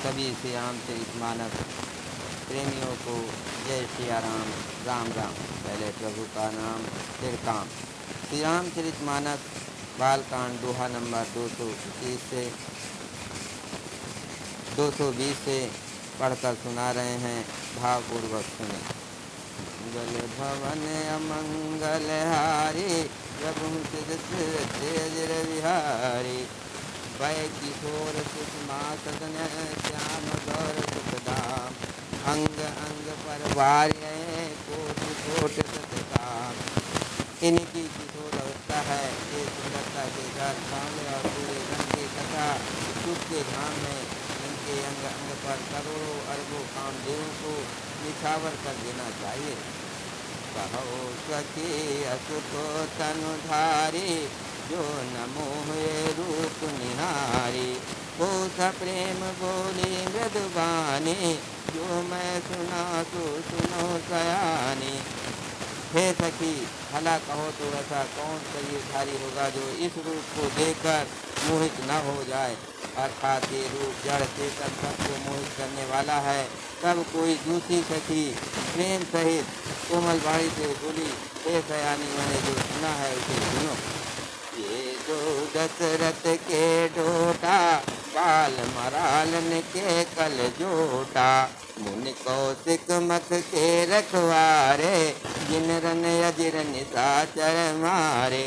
सभी श्री रामचरित मानस प्रेमियों को जय सिया राम, राम राम। पहले प्रभु का नाम फिर काम। श्री रामचरित मानस बालकांड दोहा नंबर 221 से 220 से पढ़कर सुना रहे हैं, भावपूर्वक सुने। मंगल भवन अमंगल हारी, प्रभु तेज विहारी। वै किशोर सुषमा सदन, श्याम गौर सुखदाम। अंग अंग पर वार्य, कोट कोट सतकाम। इनकी किशोर अवस्था है, ये सुंदरता के घर सामने और पूरे धन के तथा सुख के धाम में। इनके अंग अंग पर करोड़ों अरबों कामदेवों को निछावर कर देना चाहिए। कहो सखी असुतो तनुधारी, जो न मोहे रूप निहारी। वो प्रेम बोली मृदुबानी, जो मैं सुना तो सुनो सयानी। हे सखी, भला कहो तो ऐसा कौन शरीरधारी होगा जो इस रूप को देखकर मोहित न हो जाए। अर्थात ये रूप जड़ चेतन सबको मोहित करने वाला है। तब कोई दूसरी सखी प्रेम सहित कोमल वाणी से बोली, हे सयानी, मैंने जो सुना है उसे सुनो। ये जो दशरथ के डोटा, बाल मरालन के कल जोटा। मुनि कौशिक मख के रखवारे, जिन रन अजिर निशाचर मारे।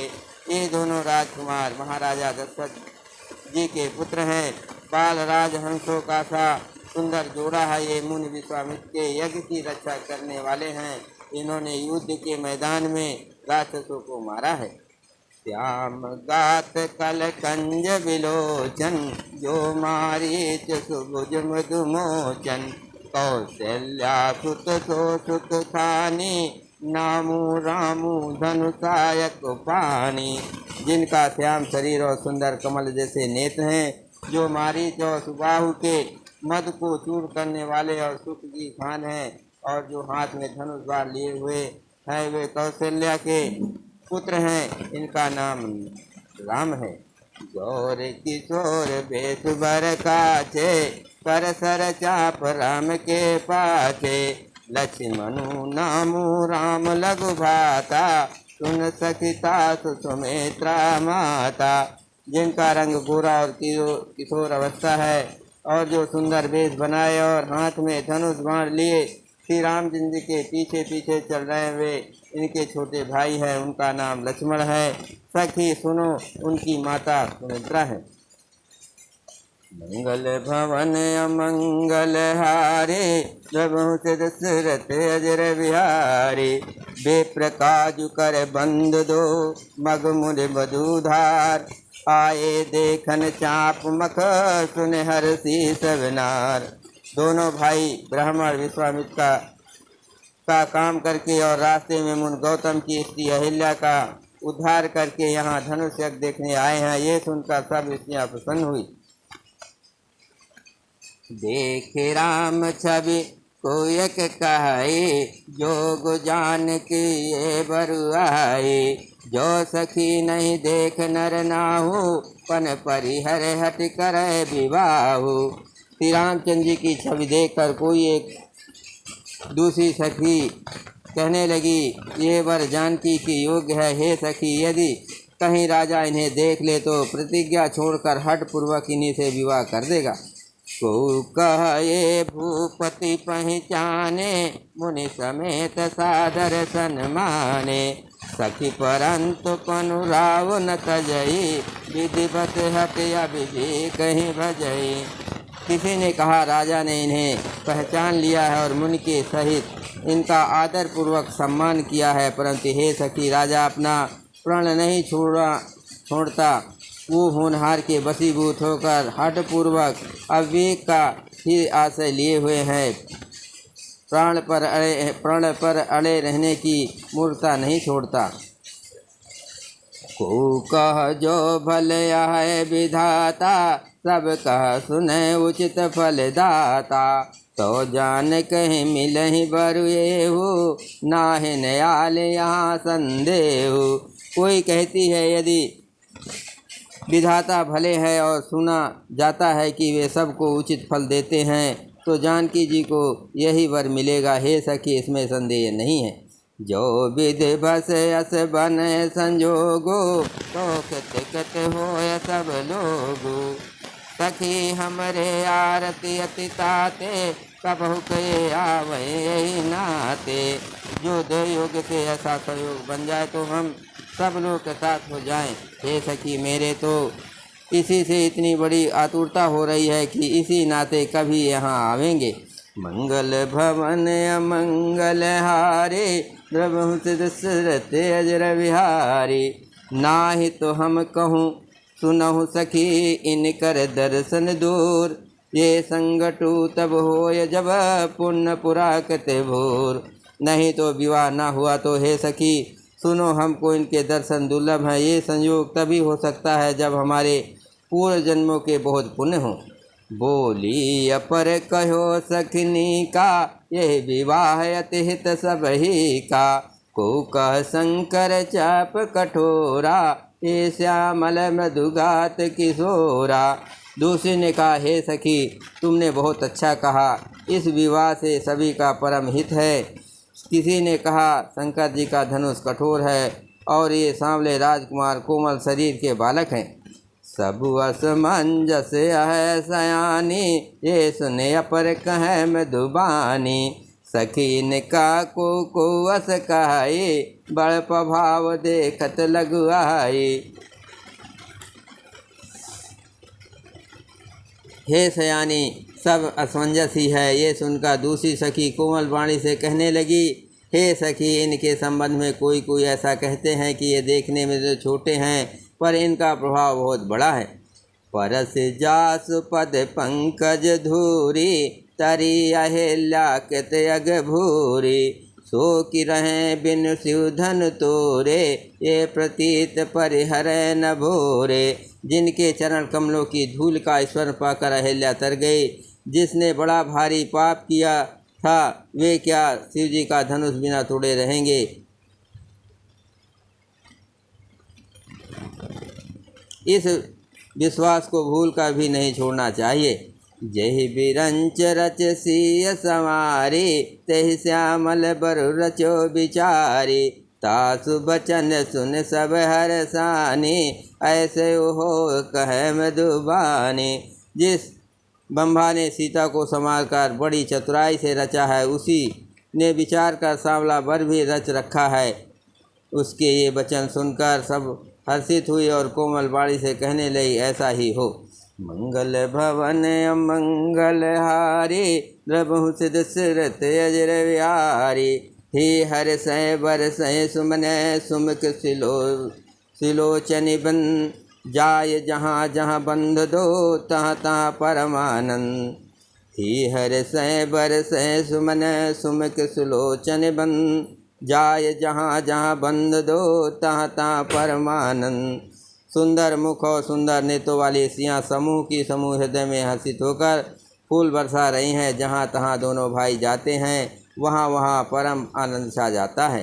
ये दोनों राजकुमार महाराजा दशरथ जी के पुत्र हैं। बाल राजहंसों का सा सुंदर जोड़ा है। ये मुनि विश्वामित्र के यज्ञ की रक्षा करने वाले हैं। इन्होंने युद्ध के मैदान में राक्षसों को मारा है। श्याम गात कल कंज विलोचन, जो मारीच सुभुज मधुमोचन। कौशल्या सुत सो सुत खानी, नामू रामू धनुषायक पानी। जिनका श्याम शरीर और सुंदर कमल जैसे नेत्र हैं, जो मारीच और सुबाहु के मद को चूर करने वाले और सुख की खान है, और जो हाथ में धनुष बाण लिए हुए हैं, वे कौशल्या के पुत्र हैं। इनका नाम राम है। गौर किशोर बेस बर काछे, पर सर चाप राम के पाछे। लक्ष्मणु नामु राम लघु भाता, सुन सखिता सुमित्रा माता। जिनका रंग गोरा और किशोर अवस्था है, और जो सुंदर वेश बनाए और हाथ में धनुष बाण लिए श्री रामचंद्र जी के पीछे पीछे चल रहे हुए इनके छोटे भाई हैं। उनका नाम लक्ष्मण है। सखी सुनो, उनकी माता सुमित्रा है। मंगल भवन अमंगल हारे, प्रभु दशरथ अजर विहारी। बेप्रकाजु कर बंद दो, मग मुर बधुधार। आए देखन चाप मख, सुन हर्षि सबनार। दोनों भाई ब्राह्मण विश्वामित्र का काम करके और रास्ते में मुन गौतम की स्त्री अहिल्या का उद्धार करके यहाँ धनुष यज्ञ देखने आए हैं। ये सुनकर सब स्त्रियाँ प्रसन्न हुई। देखे राम छवि को एक कहे, जोग जान की ये बरुआए। जो सखी नहीं देख नर नाहु, पन परिहर हट कर विवाहु। श्री रामचंद्र जी की छवि देखकर कोई एक दूसरी सखी कहने लगी, ये वर जानकी की योग्य है। हे सखी, यदि कहीं राजा इन्हें देख ले तो प्रतिज्ञा छोड़कर हठ पूर्वक इन्हीं से विवाह कर देगा। को कहे भूपति पहचाने, मुनि समेत सादर सन्माने। सखी परंतु पनुराव न तजई, विधिवत हट अभिजी कहीं भजई। किसी ने कहा, राजा ने इन्हें पहचान लिया है और मुनि के सहित इनका आदर पूर्वक सम्मान किया है, परंतु हे सखी, राजा अपना प्रण नहीं छोड़ता। वो होनहार के वशीभूत होकर हठ पूर्वक अविवेक का ही आश्रय लिए हुए हैं। प्राण पर अड़े रहने की मूर्खता नहीं छोड़ता। को कह जो भले आए विधाता, सब कह सुने उचित फल दाता। तो जान कहीं मिलहि बरुएहु, नाहि न्याल यहाँ संदेहु। कोई कहती है, यदि विधाता भले है और सुना जाता है कि वे सबको उचित फल देते हैं, तो जानकी जी को यही वर मिलेगा। हे सखी, इसमें संदेह नहीं है। जो विधि बस अस बन संजोगो, तो कत कत होय सब लोगो। सखी हमरे आरती अति ताते, कबहु कहे आवे यही नाते। जो दो योग से ऐसा सहयोग बन जाए तो हम सब लोग के साथ हो जाएं। हे सखी, मेरे तो इसी से इतनी बड़ी आतुरता हो रही है कि इसी नाते कभी यहाँ आवेंगे। मंगल भवन अमंगल हारे, द्रवहु दशरथ अजर विहारी। नाहि तो हम कहूँ सुनहु सखी, इनकर दर्शन दूर। ये संगटू तब होय जब, पुण्य पुराकत भोर। नहीं तो विवाह ना हुआ तो हे सखी सुनो, हमको इनके दर्शन दुर्लभ हैं। ये संयोग तभी हो सकता है जब हमारे पूर्व जन्मों के बहुत पुण्य हों। बोली अपर कहो सखनी का, यह विवाह अति हित सब ही का। को कह शंकर चाप कठोरा, ये श्यामल मधुगात किशोरा। दूसरे ने कहा, हे सखी तुमने बहुत अच्छा कहा, इस विवाह से सभी का परम हित है। किसी ने कहा, शंकर जी का धनुष कठोर है और ये सांवले राजकुमार कोमल शरीर के बालक हैं। सब असमंजस है सयानी, ये सुने अपर कहे मधुबानी। सखी ने का को अस कहाई, बड़ प्रभाव देखत लगु आई। हे सयानी, सब असमंजस ही है। ये सुनकर दूसरी सखी कोमल वाणी से कहने लगी, हे सखी, इनके संबंध में कोई ऐसा कहते हैं कि ये देखने में तो छोटे हैं, पर इनका प्रभाव बहुत बड़ा है। परस जासु पद पंकज धूरी, तरी अहिल्या कित अग भूरी। सो कि रहें बिन शिवधन तोरे, ये प्रतीत परिहर न भोरे। जिनके चरण कमलों की धूल का स्मरण पाकर अहिल्या तर गई। जिसने बड़ा भारी पाप किया था, वे क्या शिव जी का धनुष बिना तोड़े रहेंगे। इस विश्वास को भूल कर भी नहीं छोड़ना चाहिए। जहि बिरंच रच सिय संवारी, तहि श्यामल बरु रचो बिचारी। तासु बचन सुन सब हरसानी, ऐसे हो कहे मधुबानी। जिस ब्रह्मा ने सीता को संवार कर बड़ी चतुराई से रचा है, उसी ने विचार कर सांवला वर भी रच रखा है। उसके ये वचन सुनकर सब हर्षित हुई और कोमल बाणी से कहने लगी, ऐसा ही हो। मंगल भवन अमंगल हारी, द्रवहु दशरथ अजर विहारी। हे हर सह बर सह सुमन, सुमुख सिलोचन बन। जाय जहाँ जहाँ बंध दो, तहाँ तहाँ परमानंद। हे हर सह बर सह सुमन, सुमुख सिलोचन बन। जाय जहाँ जहाँ बंध दो, तहाँ तहाँ परमानंद। सुंदर मुख और सुंदर नेत्रों वाली सियाँ समूह की समूह हृदय में हर्षित होकर फूल बरसा रही हैं। जहाँ तहाँ दोनों भाई जाते हैं, वहाँ वहाँ परम आनंद छा जाता है।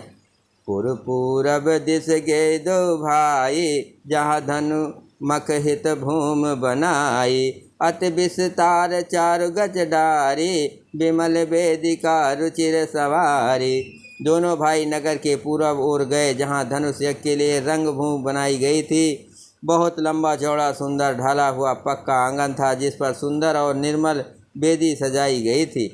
पूरब दिस गे दो भाई, जहाँ धनु मख हित भूम बनाई। अति विस्तार चारु गज डारी, विमल वेदिका रुचिर सवारी। दोनों भाई नगर के पूरब ओर गए, जहाँ धनुष यज्ञ के लिए रंग भूमि बनाई गई थी। बहुत लंबा चौड़ा सुंदर ढाला हुआ पक्का आंगन था, जिस पर सुंदर और निर्मल वेदी सजाई गई थी।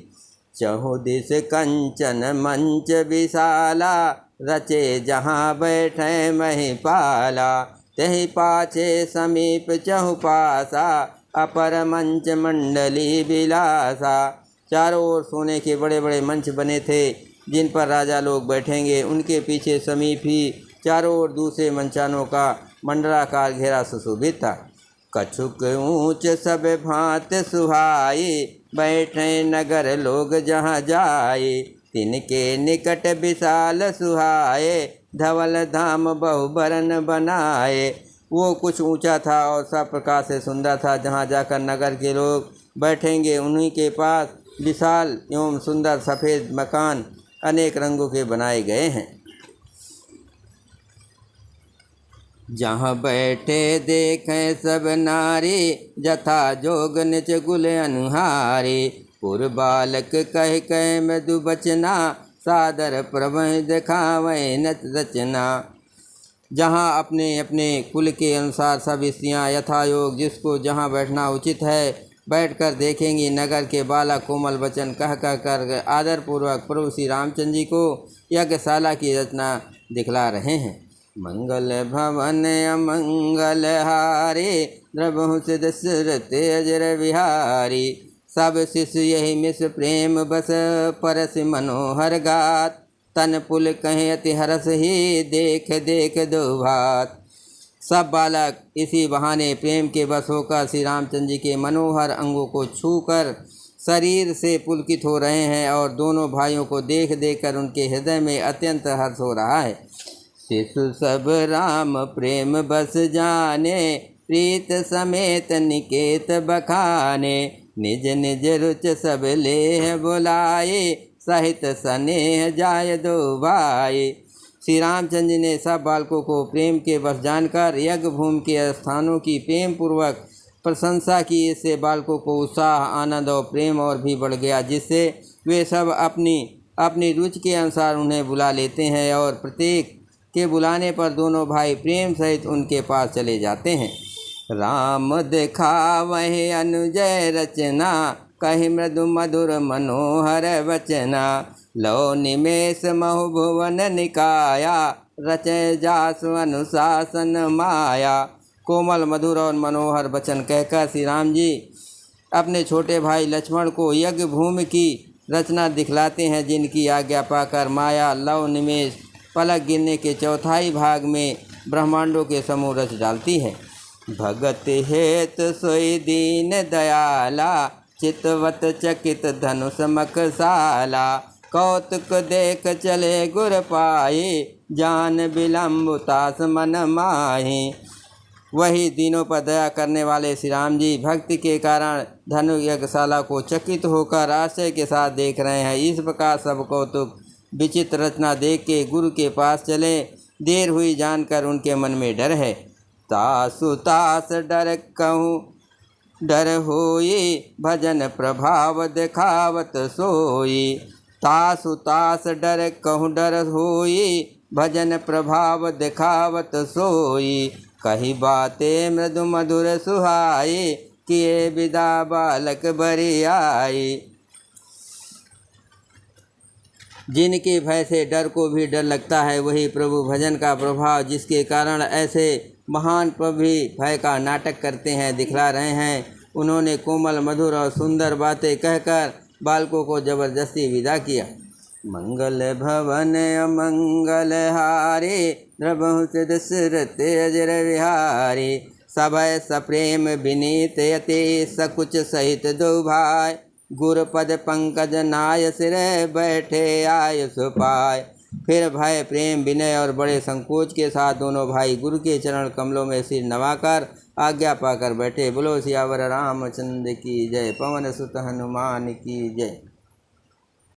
चहुदिस कंचन मंच विशाला, रचे जहाँ बैठे महिपाला। तहि पाछे समीप चहुपासा, अपर मंच मंडली विलासा। चारों ओर सोने के बड़े बड़े मंच बने थे, जिन पर राजा लोग बैठेंगे। उनके पीछे समीप ही चारों ओर दूसरे मंचानों का मंडलाकार घेरा सुशोभित था। कछुक ऊंच सब भांत सुहाई, बैठे नगर लोग जहाँ जाए। तिनके निकट विशाल सुहाए, धवल धाम बहुबरन बनाए। वो कुछ ऊंचा था और सब प्रकार से सुंदर था। जहाँ जाकर नगर के लोग बैठेंगे, उन्हीं के पास विशाल एवं सुंदर सफ़ेद मकान अनेक रंगों के बनाए गए हैं। जहाँ बैठे देखें सब नारी, जथा जोग निच गुल अनुहारी। पुर बालक कह कह मृदु बचना, सादर प्रभु दिखावें नच रचना। जहाँ अपने अपने कुल के अनुसार सब स्त्रियाँ यथायोग जिसको जहाँ बैठना उचित है बैठकर देखेंगी। नगर के बालक कोमल वचन कह कर आदरपूर्वक प्रभु श्री रामचंद्र जी को यज्ञशाला की रचना दिखला रहे हैं। मंगल भवन अमंगल हारे, द्रवहु दशरथ अजर विहारी। सब शिष्य यही मिस प्रेम बस, परस मनोहर गात। तन पुल कहें अति हरस ही, देख देख दो भात। सब बालक इसी बहाने प्रेम के बस होकर श्री रामचंद्र जी के मनोहर अंगों को छूकर शरीर से पुलकित हो रहे हैं और दोनों भाइयों को देख देख कर उनके हृदय में अत्यंत हर्ष हो रहा है। शिशु सब राम प्रेम बस जाने, प्रीत समेत निकेत बखाने। निज निज रुच सब लेह बुलाए, सहित स्नेह जाय दो भाई। श्री रामचंद्र जी ने सब बालकों को प्रेम के बस जानकर यज्ञ भूमि के स्थानों की प्रेम पूर्वक प्रशंसा की। इससे बालकों को उत्साह आनंद और प्रेम और भी बढ़ गया, जिससे वे सब अपनी अपनी रुचि के अनुसार उन्हें बुला लेते हैं और प्रत्येक के बुलाने पर दोनों भाई प्रेम सहित उनके पास चले जाते हैं। राम दिखावहि अनुजय रचना, कहि मृदु मधुर मनोहर वचना। लो निमेष महु भुवन निकाया, रचय जासु अनुशासन माया। कोमल मधुर और मनोहर वचन कहकर श्री राम जी अपने छोटे भाई लक्ष्मण को यज्ञ भूमि की रचना दिखलाते हैं, जिनकी आज्ञा पाकर माया लव निमेष पलक गिरने के चौथाई भाग में ब्रह्मांडों के समूह रच डालती है। भगत हेत सोई दीन दयाला, चितवत चकित धनुष मकसाला। कौतुक देख चले गुर पाए, जान विलम्ब तास मन माहे। वही दीनों पर दया करने वाले श्री राम जी भक्ति के कारण धनु यज्ञशाला को चकित होकर आश्चर्य के साथ देख रहे हैं। इस प्रकार सब कौतुक विचित्र रचना देख के गुरु के पास चले। देर हुई जानकर उनके मन में डर है। तासु तास डर कहूँ डर होई, भजन प्रभाव दिखावत सोई। तासु तास डर कहूँ डर होई, भजन प्रभाव दिखावत सोई। कही बातें मृदु मधुर सुहाई, किए विदा बालक बरी आई। जिनके भय से डर को भी डर लगता है, वही प्रभु भजन का प्रभाव जिसके कारण ऐसे महान प्रभु भय का नाटक करते हैं दिखला रहे हैं। उन्होंने कोमल मधुर और सुंदर बातें कहकर बालकों को जबरदस्ती विदा किया। मंगल भवन अमंगल हारे, द्रवहु दशरथ अजर विहारी। सभय सप्रेम विनीत यति, सकुच सहित दो भाई। गुरपद पंकज नाय सिर, बैठे आय सुपाय। फिर भय प्रेम विनय और बड़े संकोच के साथ दोनों भाई गुरु के चरण कमलों में सिर नवाकर आज्ञा पाकर बैठे। बोलो सियावर रामचंद्र की जय, पवन सुत हनुमान की जय।